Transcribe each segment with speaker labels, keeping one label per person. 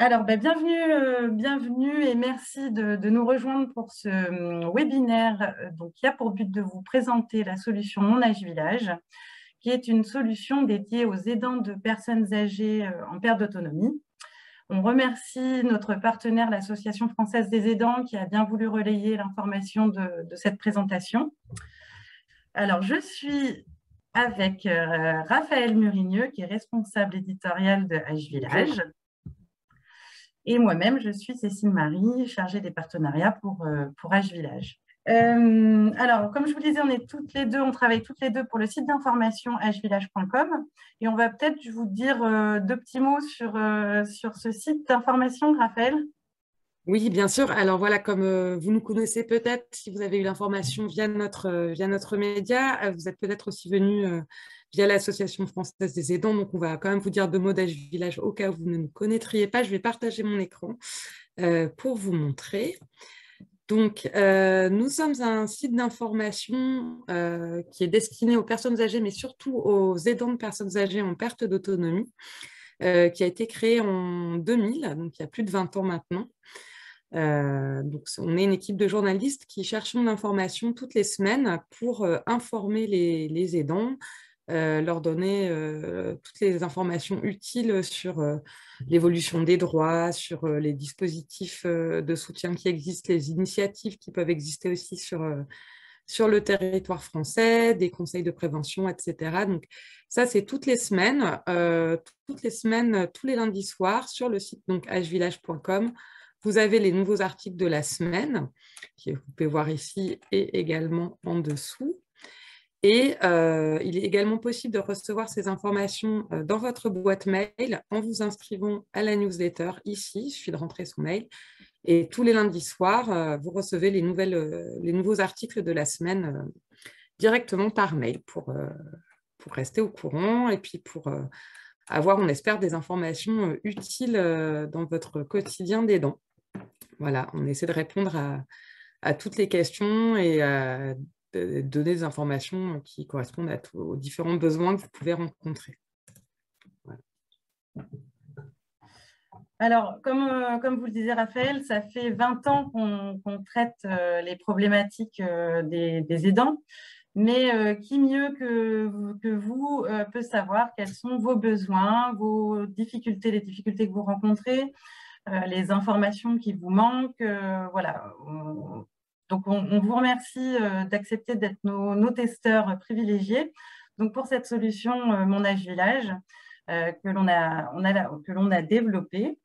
Speaker 1: Alors, bienvenue et merci de nous rejoindre pour ce webinaire qui a pour but de vous présenter la solution Mon Âge Village, qui est une solution dédiée aux aidants de personnes âgées en perte d'autonomie. On remercie notre partenaire, l'Association française des aidants, qui a bien voulu relayer l'information de cette présentation. Alors, je suis avec Raphaël Murigneux, qui est responsable éditorial de Âge Village. Et moi-même, je suis Cécile Marie, chargée des partenariats pour Âge Village. Alors, comme je vous disais, on travaille toutes les deux pour le site d'information agevillage.com et on va peut-être vous dire deux petits mots sur ce site d'information, Raphaël.
Speaker 2: Oui, bien sûr. Alors voilà, comme vous nous connaissez peut-être, si vous avez eu l'information via notre média, vous êtes peut-être aussi venu via l'Association française des aidants. Donc, on va quand même vous dire deux mots d'Âge Village au cas où vous ne nous connaîtriez pas. Je vais partager mon écran pour vous montrer. Donc, nous sommes un site d'information qui est destiné aux personnes âgées, mais surtout aux aidants de personnes âgées en perte d'autonomie, qui a été créé en 2000, donc il y a plus de 20 ans maintenant. Donc, on est une équipe de journalistes qui cherchons l'information toutes les semaines pour informer les aidants, leur donner toutes les informations utiles sur l'évolution des droits, sur les dispositifs de soutien qui existent, les initiatives qui peuvent exister aussi sur le territoire français, des conseils de prévention, etc. Donc, ça, c'est toutes les semaines, tous les lundis soirs, sur le site agevillage.com. Vous avez les nouveaux articles de la semaine, que vous pouvez voir ici et également en dessous. Et il est également possible de recevoir ces informations dans votre boîte mail en vous inscrivant à la newsletter ici. Il suffit de rentrer son mail. Et tous les lundis soirs, vous recevez les nouveaux articles de la semaine directement par mail pour rester au courant et puis pour avoir, on espère, des informations utiles dans votre quotidien d'aidant. Voilà, on essaie de répondre à toutes les questions et de donner des informations qui correspondent aux différents besoins que vous pouvez rencontrer. Voilà.
Speaker 1: Alors, comme vous le disiez, Raphaël, ça fait 20 ans qu'on traite les problématiques des aidants, mais qui mieux que vous peut savoir quels sont vos besoins, vos difficultés, les difficultés que vous rencontrez, les informations qui vous manquent. Voilà. Donc, on vous remercie d'accepter d'être nos testeurs privilégiés. Donc, pour cette solution Mon Âge Village que l'on a développée.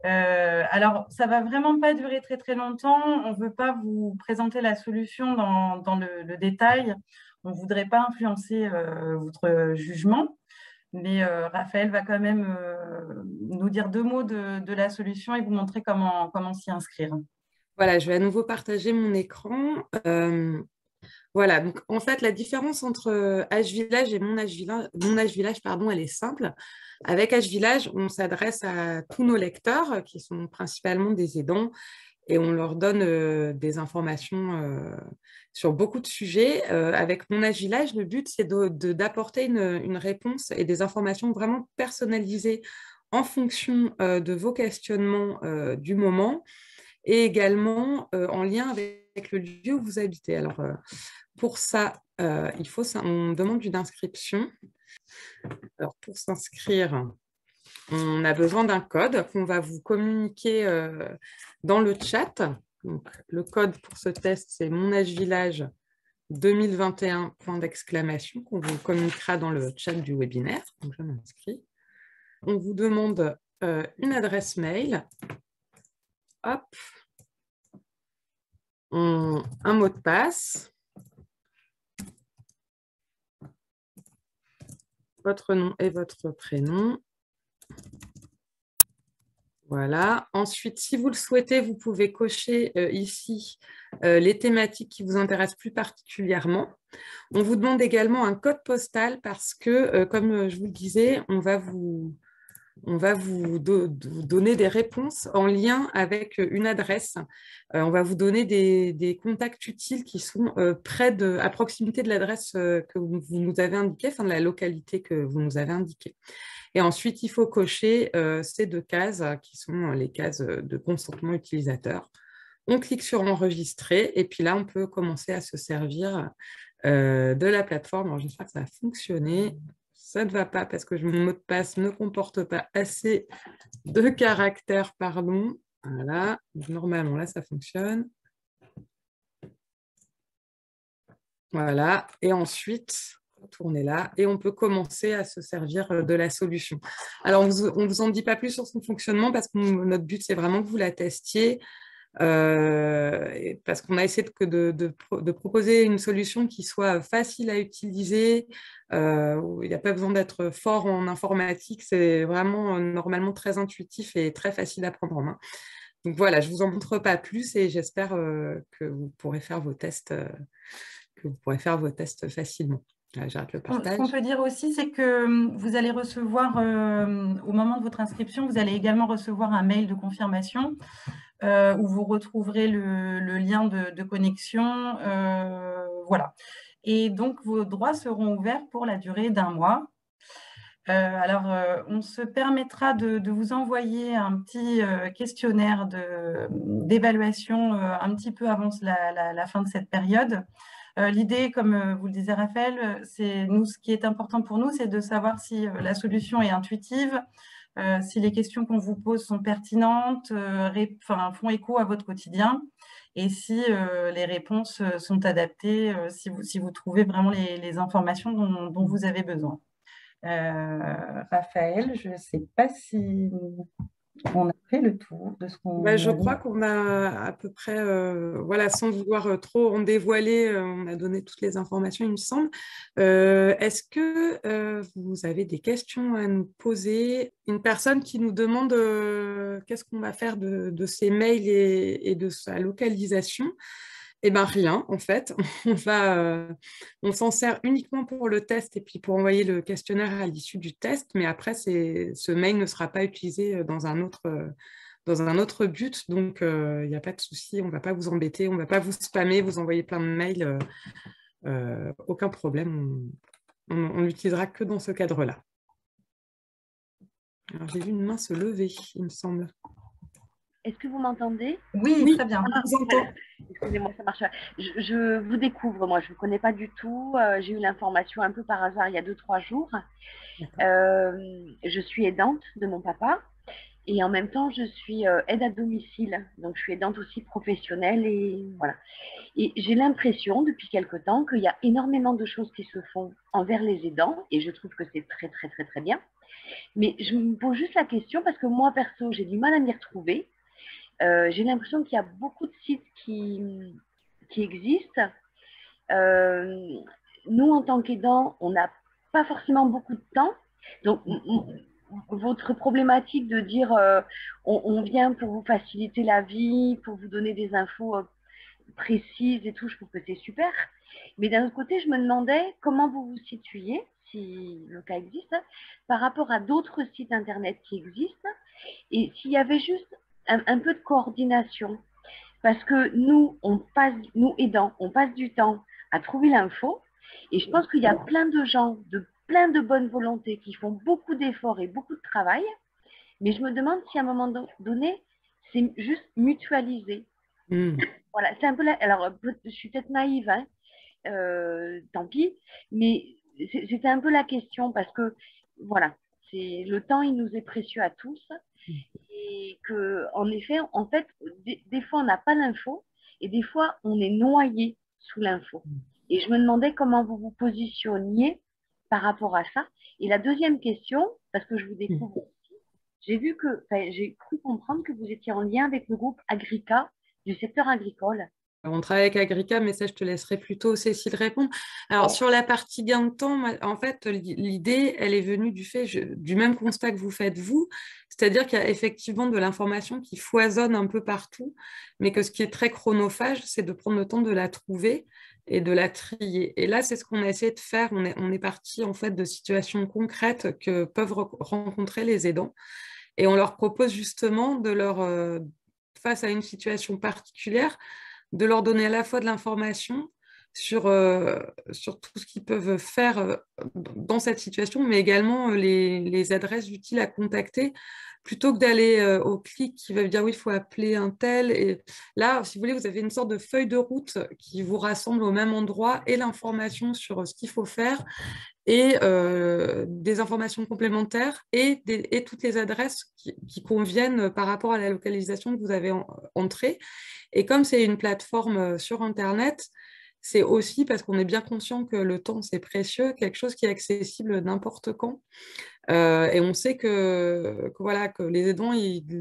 Speaker 1: Alors, ça ne va vraiment pas durer très, très longtemps. On ne veut pas vous présenter la solution dans le détail. On ne voudrait pas influencer votre jugement. Mais Raphaël va quand même nous dire deux mots de la solution et vous montrer comment s'y inscrire.
Speaker 2: Voilà, je vais à nouveau partager mon écran. Voilà, donc en fait, la différence entre Âge Village et Mon Âge Village, pardon, elle est simple. Avec Âge Village, on s'adresse à tous nos lecteurs, qui sont principalement des aidants, et on leur donne des informations sur beaucoup de sujets. Avec Mon Âge Village, le but, c'est d'apporter une réponse et des informations vraiment personnalisées en fonction de vos questionnements du moment et également en lien avec le lieu où vous habitez. Alors, pour ça, on demande une inscription. Alors, pour s'inscrire, on a besoin d'un code qu'on va vous communiquer dans le chat. Donc, le code pour ce test, c'est Mon Âge Village 2021, point d'exclamation, qu'on vous communiquera dans le chat du webinaire. Donc, je m'inscris. On vous demande une adresse mail. Hop. Un mot de passe. Votre nom et votre prénom. Voilà. Ensuite, si vous le souhaitez, vous pouvez cocher ici les thématiques qui vous intéressent plus particulièrement. On vous demande également un code postal parce que, comme je vous le disais, on va vous on va vous donner des réponses en lien avec une adresse. On va vous donner des contacts utiles qui sont à proximité de l'adresse que vous nous avez indiquée, enfin de la localité que vous nous avez indiquée. Et ensuite, il faut cocher ces 2 cases qui sont les cases de consentement utilisateur. On clique sur enregistrer et puis là, on peut commencer à se servir de la plateforme. Alors, j'espère que ça va fonctionner. Ça ne va pas parce que mon mot de passe ne comporte pas assez de caractères, pardon. Voilà, normalement, là, ça fonctionne. Voilà, et ensuite, tournez là, et on peut commencer à se servir de la solution. Alors, on ne vous en dit pas plus sur son fonctionnement parce que notre but, c'est vraiment que vous la testiez. Parce qu'on a essayé de proposer une solution qui soit facile à utiliser, où il n'y a pas besoin d'être fort en informatique, c'est vraiment normalement très intuitif et très facile à prendre en main. Donc voilà, je ne vous en montre pas plus et j'espère que vous pourrez faire vos tests, facilement. J'arrête le
Speaker 1: Ce
Speaker 2: partage.
Speaker 1: qu'on peut dire aussi, c'est que vous allez recevoir, au moment de votre inscription, vous allez également recevoir un mail de confirmation où vous retrouverez le lien de connexion. Voilà. Et donc, vos droits seront ouverts pour la durée d'1 mois. Alors, on se permettra de vous envoyer un petit questionnaire d'évaluation un petit peu avant la fin de cette période. L'idée, comme vous le disiez Raphaël, ce qui est important pour nous, c'est de savoir si la solution est intuitive, si les questions qu'on vous pose sont pertinentes, font écho à votre quotidien, et si les réponses sont adaptées, si vous trouvez vraiment les informations dont vous avez besoin. Raphaël, je ne sais pas si on a fait le tour de ce qu'on
Speaker 2: Je crois qu'on a à peu près, voilà, sans vouloir trop en dévoiler, on a donné toutes les informations, il me semble. Est-ce que vous avez des questions à nous poser? Une personne qui nous demande qu'est-ce qu'on va faire de ces mails et de sa localisation? Eh bien, rien, en fait. On s'en sert uniquement pour le test et puis pour envoyer le questionnaire à l'issue du test, mais après, ce mail ne sera pas utilisé dans un autre but, donc il n'y a pas de souci, on ne va pas vous embêter, on ne va pas vous spammer, vous envoyer plein de mails, aucun problème, on l'utilisera que dans ce cadre-là. Alors, j'ai vu une main se lever, il me semble.
Speaker 3: Est-ce que vous m'entendez?
Speaker 1: Oui, très bien.
Speaker 2: On vous entend.
Speaker 3: Excusez-moi, ça marche. Je vous découvre, moi, je ne vous connais pas du tout. J'ai eu l'information un peu par hasard il y a 2-3 jours. Je suis aidante de mon papa et en même temps, je suis aide à domicile. Donc, je suis aidante aussi professionnelle et voilà. Et j'ai l'impression depuis quelque temps qu'il y a énormément de choses qui se font envers les aidants et je trouve que c'est très, très, très, très bien. Mais je me pose juste la question parce que moi, perso, j'ai du mal à m'y retrouver. J'ai l'impression qu'il y a beaucoup de sites qui existent. Nous, en tant qu'aidants, on n'a pas forcément beaucoup de temps. Donc, votre problématique de dire on vient pour vous faciliter la vie, pour vous donner des infos précises et tout, je trouve que c'est super. Mais d'un autre côté, je me demandais comment vous vous situiez, si le cas existe, par rapport à d'autres sites internet qui existent et s'il y avait juste un peu de coordination. Parce que nous aidants, on passe du temps à trouver l'info. Et je pense qu'il y a plein de gens, plein de bonnes volontés qui font beaucoup d'efforts et beaucoup de travail. Mais je me demande si à un moment donné, c'est juste mutualisé. Voilà, c'est un peu là. Alors, je suis peut-être naïve, hein, tant pis. Mais c'était un peu la question parce que, voilà, le temps, il nous est précieux à tous. Et qu'en effet, en fait, des fois, on n'a pas l'info et des fois, on est noyé sous l'info. Et je me demandais comment vous vous positionniez par rapport à ça. Et la deuxième question, parce que je vous découvre aussi, j'ai cru comprendre que vous étiez en lien avec le groupe Agrica du secteur agricole.
Speaker 2: On travaille avec Agrica, mais ça, je te laisserai plutôt Cécile répondre. Alors, sur la partie gain de temps, en fait, l'idée, elle est venue du même constat que vous faites, vous. C'est-à-dire qu'il y a effectivement de l'information qui foisonne un peu partout, mais que ce qui est très chronophage, c'est de prendre le temps de la trouver. et de la trier. Et là, c'est ce qu'on a essayé de faire. On est parti en fait de situations concrètes que peuvent rencontrer les aidants. Et on leur propose justement face à une situation particulière, de leur donner à la fois de l'information sur tout ce qu'ils peuvent faire dans cette situation, mais également les adresses utiles à contacter, plutôt que d'aller au clic qui va dire oui, il faut appeler un tel. Et là, si vous voulez, vous avez une sorte de feuille de route qui vous rassemble au même endroit et l'information sur ce qu'il faut faire et des informations complémentaires et toutes les adresses qui conviennent par rapport à la localisation que vous avez entrée. Et comme c'est une plateforme sur Internet, c'est aussi parce qu'on est bien conscient que le temps, c'est précieux, quelque chose qui est accessible n'importe quand. Et on sait voilà, que les aidants,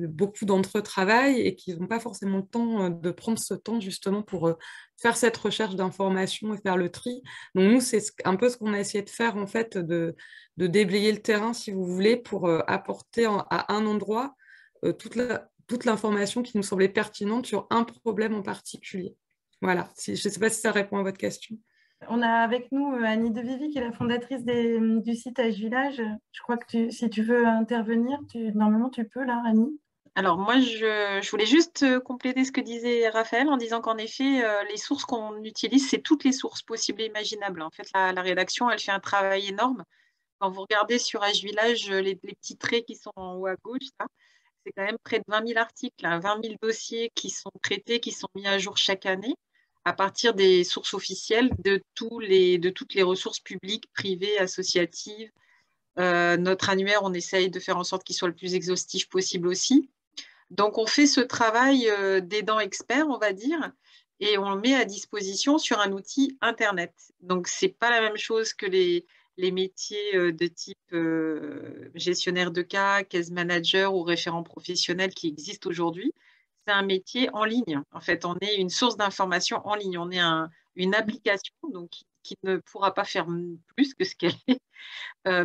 Speaker 2: beaucoup d'entre eux travaillent et qu'ils n'ont pas forcément le temps de prendre ce temps justement pour faire cette recherche d'informations et faire le tri. Donc nous, c'est un peu ce qu'on a essayé de faire en fait, de déblayer le terrain, si vous voulez, pour apporter à un endroit toute l'information qui nous semblait pertinente sur un problème en particulier. Voilà, je ne sais pas si ça répond à votre question.
Speaker 1: On a avec nous Annie Devivi, qui est la fondatrice du site Age Village. Je crois que si tu veux intervenir, normalement tu peux là, Annie.
Speaker 4: Alors moi, je voulais juste compléter ce que disait Raphaël en disant qu'en effet, les sources qu'on utilise, c'est toutes les sources possibles et imaginables. En fait, la rédaction, elle fait un travail énorme. Quand vous regardez sur Age Village, les petits traits qui sont en haut à gauche, c'est quand même près de 20 000 articles, 20 000 dossiers qui sont traités, qui sont mis à jour chaque année à partir des sources officielles de toutes les ressources publiques, privées, associatives. Notre annuaire, on essaye de faire en sorte qu'il soit le plus exhaustif possible aussi. Donc, on fait ce travail d'aidant expert, on va dire, et on le met à disposition sur un outil Internet. Donc, ce n'est pas la même chose que les métiers de type gestionnaire de cas, case manager ou référent professionnel qui existent aujourd'hui. C'est un métier en ligne. En fait, on est une source d'information en ligne. On est une application donc, qui ne pourra pas faire plus que ce qu'elle est,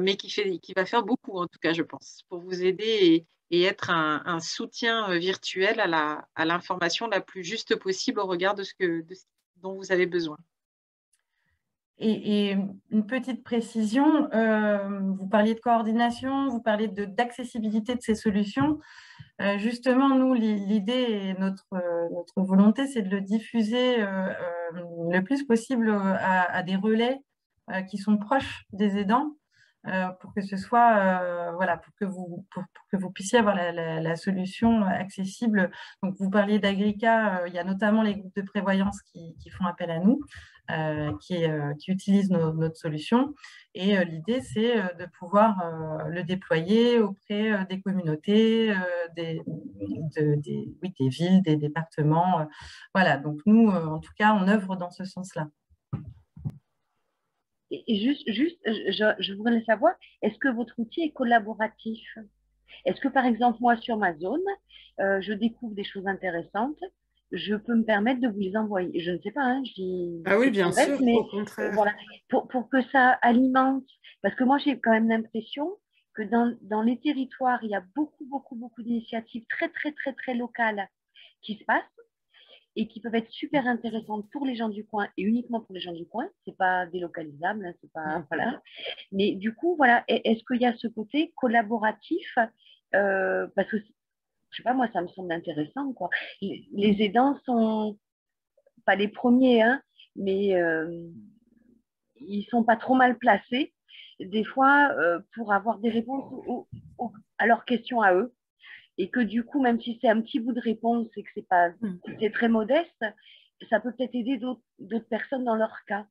Speaker 4: mais qui va faire beaucoup, en tout cas, je pense, pour vous aider et être un soutien virtuel à l'information la plus juste possible au regard de ce dont vous avez besoin.
Speaker 1: Et une petite précision, vous parliez de coordination, vous parliez d'accessibilité de ces solutions. Justement, nous, l'idée et notre volonté, c'est de le diffuser le plus possible à des relais qui sont proches des aidants, pour que ce soit, voilà, pour que vous puissiez avoir la solution accessible. Donc, vous parliez d'Agrica, il y a notamment les groupes de prévoyance qui font appel à nous, qui utilisent notre solution. Et l'idée, c'est de pouvoir le déployer auprès des communautés, des villes, des départements. Voilà, donc nous, en tout cas, on œuvre dans ce sens-là.
Speaker 3: Et juste je voudrais savoir, est-ce que votre outil est collaboratif? Est-ce que, par exemple, moi, sur ma zone, je découvre des choses intéressantes, je peux me permettre de vous les envoyer? Je ne sais pas, hein,
Speaker 2: ah oui, bien sûr,
Speaker 3: mais
Speaker 2: au contraire.
Speaker 3: voilà, pour que ça alimente. Parce que moi, j'ai quand même l'impression que dans les territoires, il y a beaucoup d'initiatives très, très, très, très locales qui se passent et qui peuvent être super intéressantes pour les gens du coin et uniquement pour les gens du coin. C'est pas délocalisable, hein, c'est pas, voilà. Mais du coup, voilà, est-ce qu'il y a ce côté collaboratif parce que, je sais pas, moi, ça me semble intéressant, quoi. Les aidants sont pas les premiers, hein, mais ils sont pas trop mal placés, des fois, pour avoir des réponses à leurs questions à eux. Et que du coup, même si c'est un petit bout de réponse et que c'est très modeste, ça peut peut-être aider d'autres personnes dans leur cas.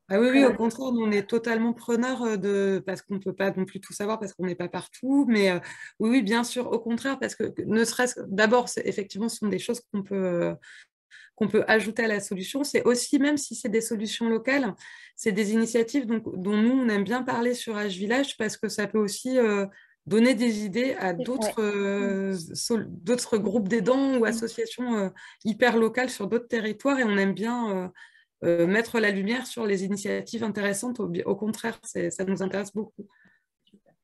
Speaker 2: Ah oui, oui, au contraire, nous, on est totalement preneurs parce qu'on ne peut pas non plus tout savoir, parce qu'on n'est pas partout. Mais oui, oui, bien sûr, au contraire, parce que ne serait-ce d'abord, effectivement, ce sont des choses qu'on peut ajouter à la solution. C'est aussi, même si c'est des solutions locales, c'est des initiatives dont nous, on aime bien parler sur Age Village, parce que ça peut aussi donner des idées à d'autres groupes d'aidants ou associations hyper locales sur d'autres territoires. Et on aime bien mettre la lumière sur les initiatives intéressantes. Au contraire, ça nous intéresse beaucoup.
Speaker 3: Super.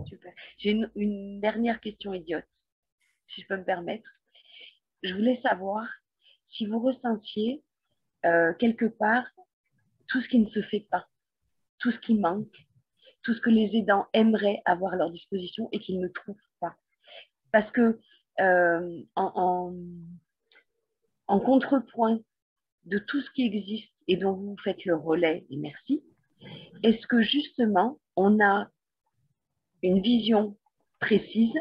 Speaker 3: Super. J'ai une dernière question idiote, si je peux me permettre. Je voulais savoir si vous ressentiez quelque part tout ce qui ne se fait pas, tout ce qui manque, tout ce que les aidants aimeraient avoir à leur disposition et qu'ils ne trouvent pas. Parce que en contrepoint de tout ce qui existe et dont vous faites le relais, et merci, est-ce que justement on a une vision précise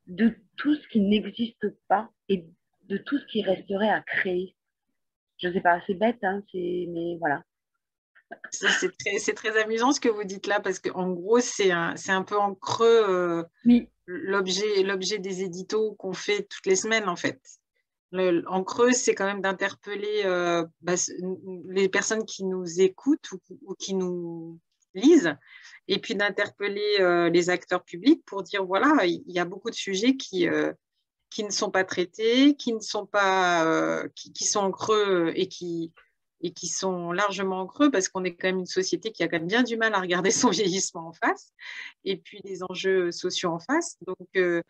Speaker 3: de tout ce qui n'existe pas et de tout ce qui resterait à créer? Je ne sais pas, c'est bête, hein, mais voilà.
Speaker 4: C'est très amusant ce que vous dites là, parce qu'en gros, c'est un peu en creux
Speaker 3: Oui.
Speaker 4: l'objet des éditos qu'on fait toutes les semaines, en fait. En creux, c'est quand même d'interpeller les personnes qui nous écoutent ou qui nous lisent, et puis d'interpeller les acteurs publics pour dire, voilà, il y a beaucoup de sujets qui ne sont pas traités, qui sont en creux et qui sont largement en creux, parce qu'on est quand même une société qui a quand même bien du mal à regarder son vieillissement en face, et puis les enjeux sociaux en face. Donc,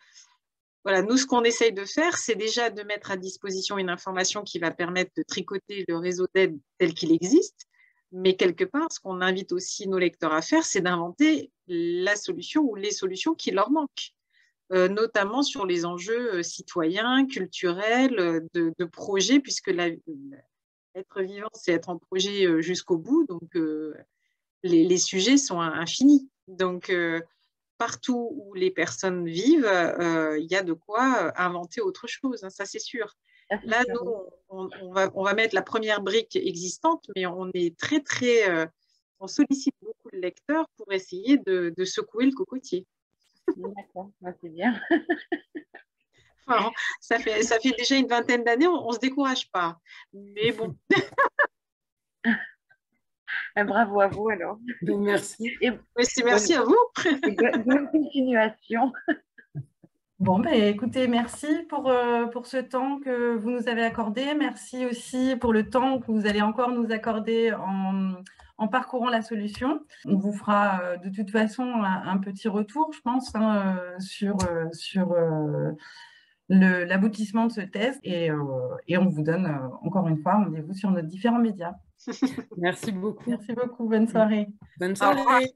Speaker 4: voilà, nous, ce qu'on essaye de faire, c'est déjà de mettre à disposition une information qui va permettre de tricoter le réseau d'aide tel qu'il existe, mais quelque part, ce qu'on invite aussi nos lecteurs à faire, c'est d'inventer la solution ou les solutions qui leur manquent. Notamment sur les enjeux citoyens, culturels, de projets, puisque être vivant, c'est être en projet jusqu'au bout. Donc, les sujets sont infinis. Donc, partout où les personnes vivent, il y a de quoi inventer autre chose, hein, ça c'est sûr. Là, nous, on va mettre la première brique existante, mais on est on sollicite beaucoup le lecteur pour essayer de secouer le cocotier.
Speaker 3: D'accord, c'est bien.
Speaker 4: Enfin, ça fait déjà une vingtaine d'années, on ne se décourage pas. Mais bon.
Speaker 3: Bravo à vous alors.
Speaker 2: Merci.
Speaker 4: Merci à vous.
Speaker 3: Bonne continuation.
Speaker 1: Bon, écoutez, merci pour ce temps que vous nous avez accordé. Merci aussi pour le temps que vous allez encore nous accorder en parcourant la solution. On vous fera de toute façon un petit retour, je pense, hein, sur l'aboutissement de ce test. Et on vous donne encore une fois rendez-vous sur nos différents médias.
Speaker 2: Merci beaucoup.
Speaker 1: Merci beaucoup. Bonne soirée.
Speaker 2: Bonne soirée.